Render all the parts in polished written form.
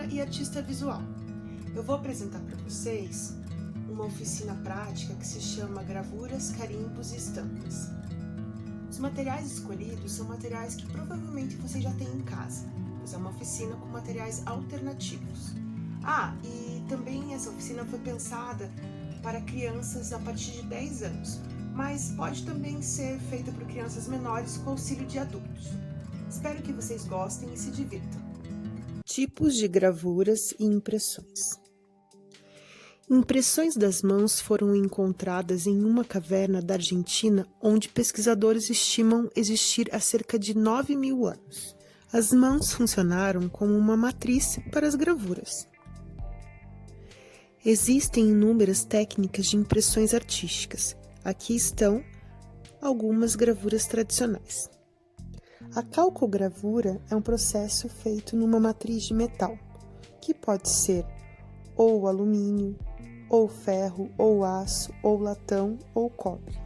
ilustradora e artista visual. Eu vou apresentar para vocês uma oficina prática que se chama Gravuras, Carimbos e Estampas. Os materiais escolhidos são materiais que provavelmente você já tem em casa, pois é uma oficina com materiais alternativos. E também essa oficina foi pensada para crianças a partir de 10 anos, mas pode também ser feita por crianças menores com auxílio de adultos. Espero que vocês gostem e se divirtam. Tipos de gravuras e impressões. Impressões das mãos foram encontradas em uma caverna da Argentina, onde pesquisadores estimam existir há cerca de 9.000 anos. As mãos funcionaram como uma matriz para as gravuras. Existem inúmeras técnicas de impressões artísticas. Aqui estão algumas gravuras tradicionais. A calcogravura é um processo feito numa matriz de metal, que pode ser ou alumínio, ou ferro, ou aço, ou latão, ou cobre.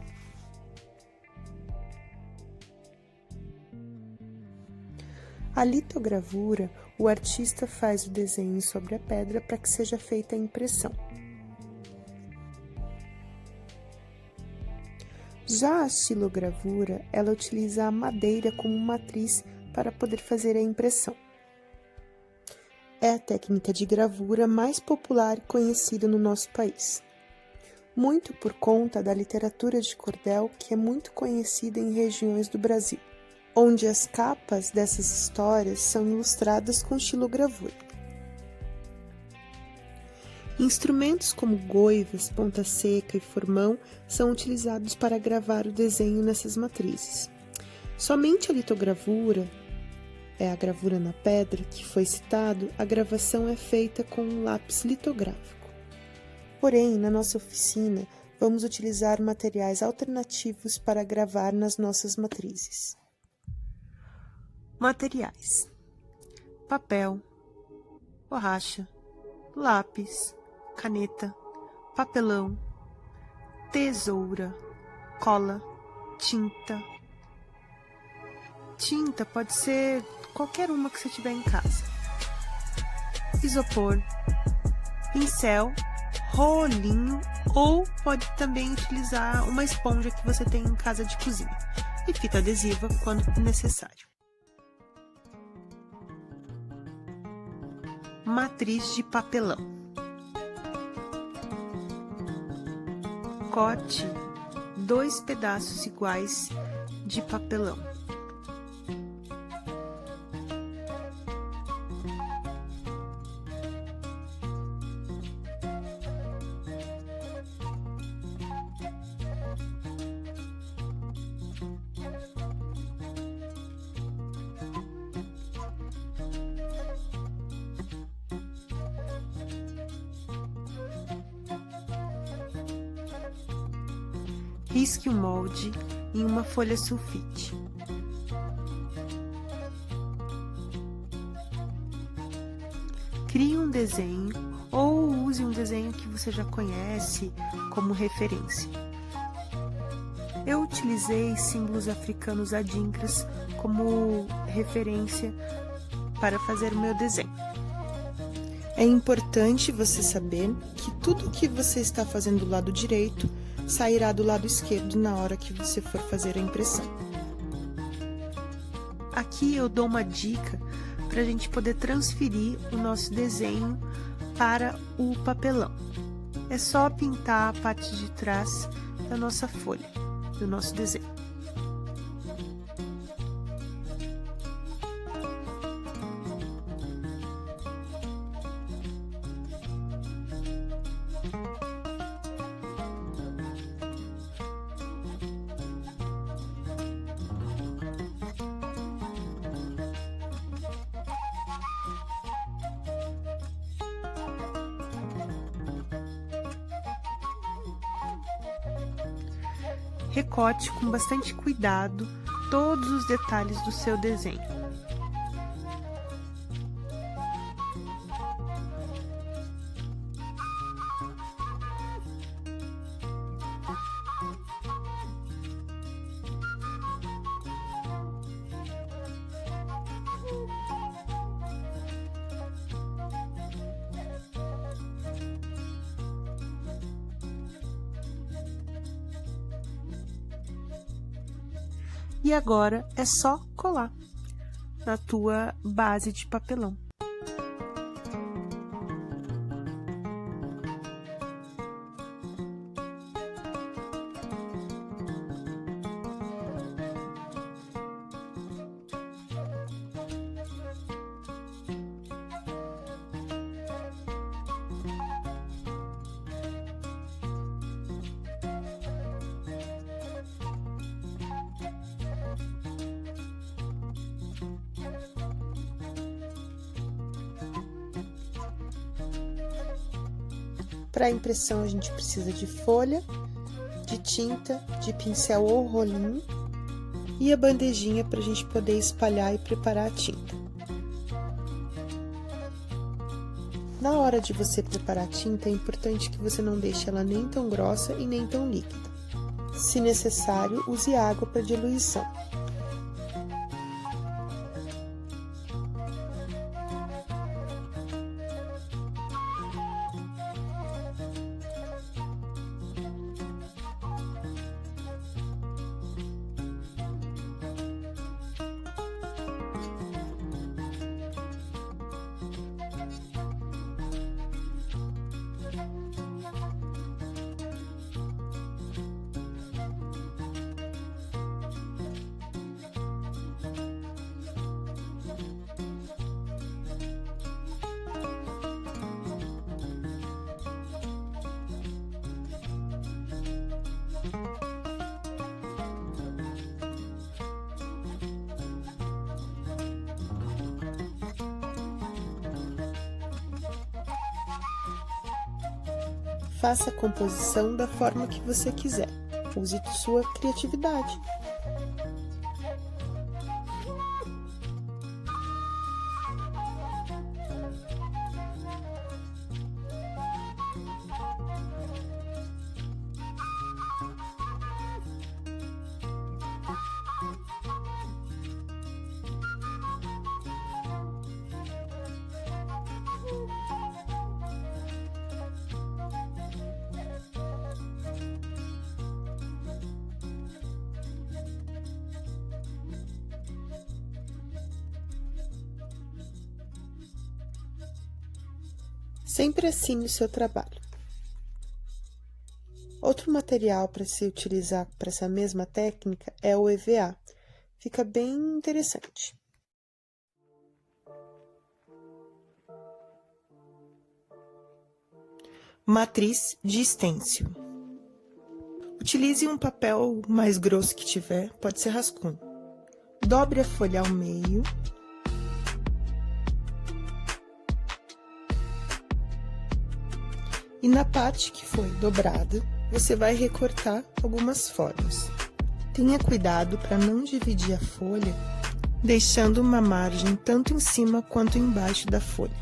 A litogravura, o artista faz o desenho sobre a pedra para que seja feita a impressão. Já a xilogravura, ela utiliza a madeira como matriz para poder fazer a impressão. É a técnica de gravura mais popular e conhecida no nosso país. Muito por conta da literatura de cordel, que é muito conhecida em regiões do Brasil, onde as capas dessas histórias são ilustradas com xilogravura. Instrumentos como goivas, ponta seca e formão são utilizados para gravar o desenho nessas matrizes. Somente a litogravura, a gravura na pedra, que foi citado, a gravação é feita com um lápis litográfico. Porém, na nossa oficina, vamos utilizar materiais alternativos para gravar nas nossas matrizes. Materiais: papel, borracha, lápis, caneta, papelão, tesoura, cola, tinta. Tinta pode ser qualquer uma que você tiver em casa. Isopor, pincel, rolinho ou pode também utilizar uma esponja que você tem em casa de cozinha e fita adesiva quando necessário. Matriz de papelão. Corte 2 pedaços iguais de papelão. Risque o molde em uma folha sulfite. Crie um desenho ou use um desenho que você já conhece como referência. Eu utilizei símbolos africanos adinkras como referência para fazer o meu desenho. É importante você saber que tudo que você está fazendo do lado direito sairá do lado esquerdo na hora que você for fazer a impressão. Aqui eu dou uma dica para a gente poder transferir o nosso desenho para o papelão. É só pintar a parte de trás da nossa folha, do nosso desenho. Recorte com bastante cuidado todos os detalhes do seu desenho. E agora é só colar na tua base de papelão. Para impressão a gente precisa de folha, de tinta, de pincel ou rolinho e a bandejinha para a gente poder espalhar e preparar a tinta. Na hora de você preparar a tinta, é importante que você não deixe ela nem tão grossa e nem tão líquida. Se necessário, use água para diluição. Faça a composição da forma que você quiser. Use sua criatividade. Sempre assine o seu trabalho. Outro material para se utilizar para essa mesma técnica é o EVA. Fica bem interessante. Matriz de stencil. Utilize um papel mais grosso que tiver, pode ser rascunho. Dobre a folha ao meio. E na parte que foi dobrada, você vai recortar algumas formas. Tenha cuidado para não dividir a folha, deixando uma margem tanto em cima quanto embaixo da folha.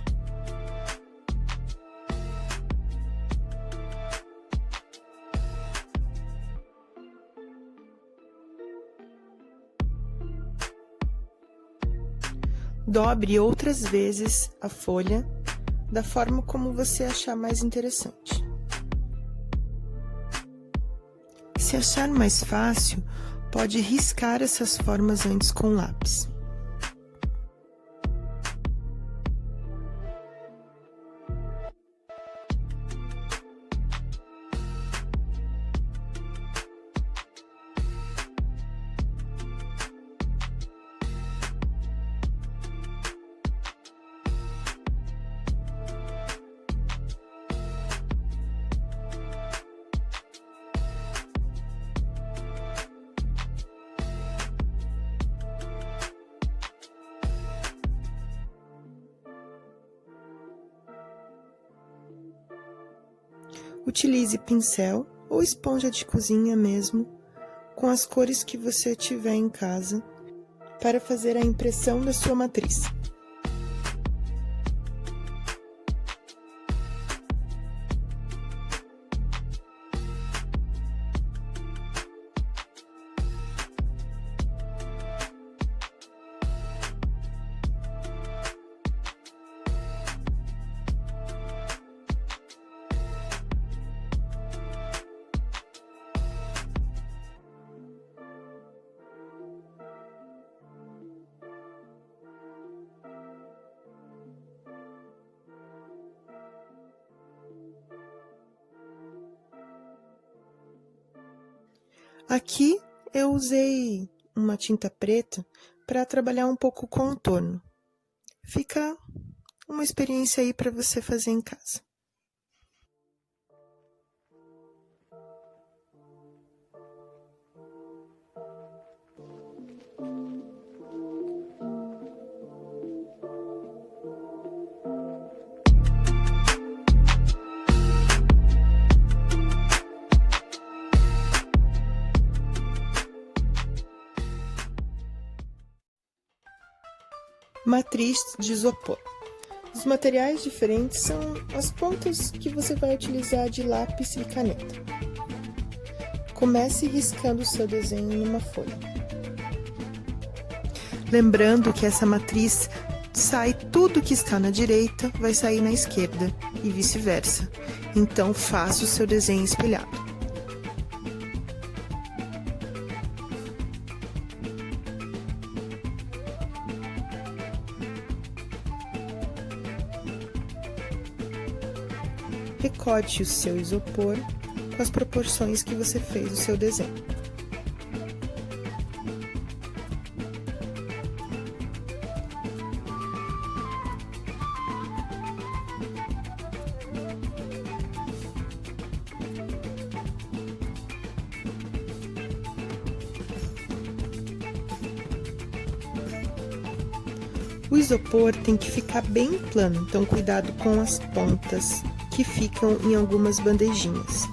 Dobre outras vezes a folha da forma como você achar mais interessante. Se achar mais fácil, pode riscar essas formas antes com lápis. Utilize pincel ou esponja de cozinha mesmo, com as cores que você tiver em casa, para fazer a impressão da sua matriz. Aqui eu usei uma tinta preta para trabalhar um pouco o contorno. Fica uma experiência aí para você fazer em casa. Matriz de isopor. Os materiais diferentes são as pontas que você vai utilizar de lápis e caneta. Comece riscando o seu desenho numa folha. Lembrando que essa matriz tudo que está na direita vai sair na esquerda e vice-versa. Então faça o seu desenho espelhado. Recorte o seu isopor com as proporções que você fez o seu desenho. O isopor tem que ficar bem plano, então cuidado com as pontas que ficam em algumas bandejinhas.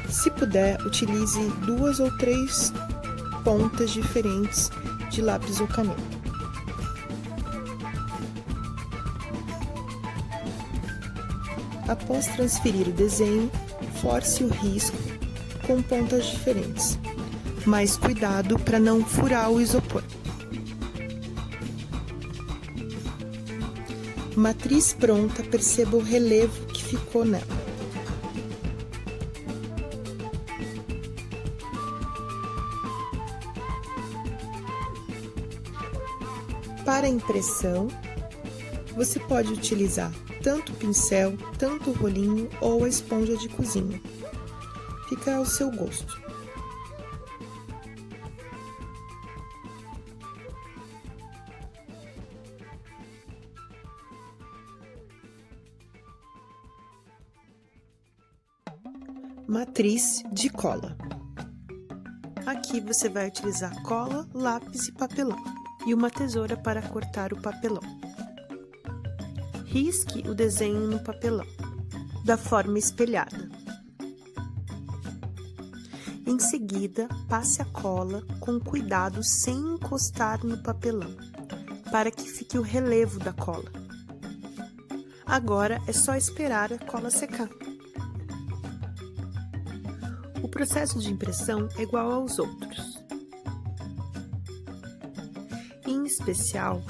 Se puder, utilize 2 ou 3 pontas diferentes de lápis ou caneta. Após transferir o desenho, force o risco com pontas diferentes, mas cuidado para não furar o isopor. Matriz pronta, perceba o relevo que ficou nela. Para a impressão, você pode utilizar tanto o pincel, tanto o rolinho ou a esponja de cozinha. Fica ao seu gosto. Matriz de cola. Aqui você vai utilizar cola, lápis e papelão, e uma tesoura para cortar o papelão. Risque o desenho no papelão, da forma espelhada. Em seguida, passe a cola com cuidado sem encostar no papelão, para que fique o relevo da cola. Agora é só esperar a cola secar. O processo de impressão é igual aos outros. Em especial,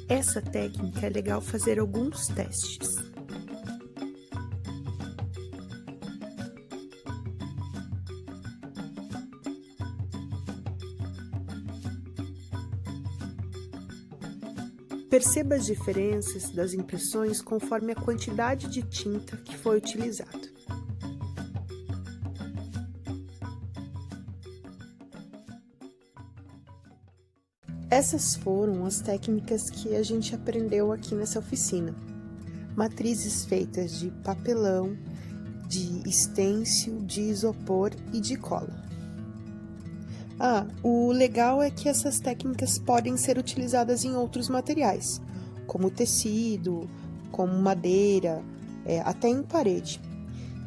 essa técnica é legal fazer alguns testes. Perceba as diferenças das impressões conforme a quantidade de tinta que foi utilizada. Essas foram as técnicas que a gente aprendeu aqui nessa oficina. Matrizes feitas de papelão, de estêncil, de isopor e de cola. O legal é que essas técnicas podem ser utilizadas em outros materiais, como tecido, como madeira, até em parede.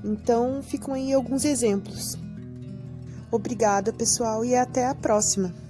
Então, ficam aí alguns exemplos. Obrigada, pessoal, e até a próxima!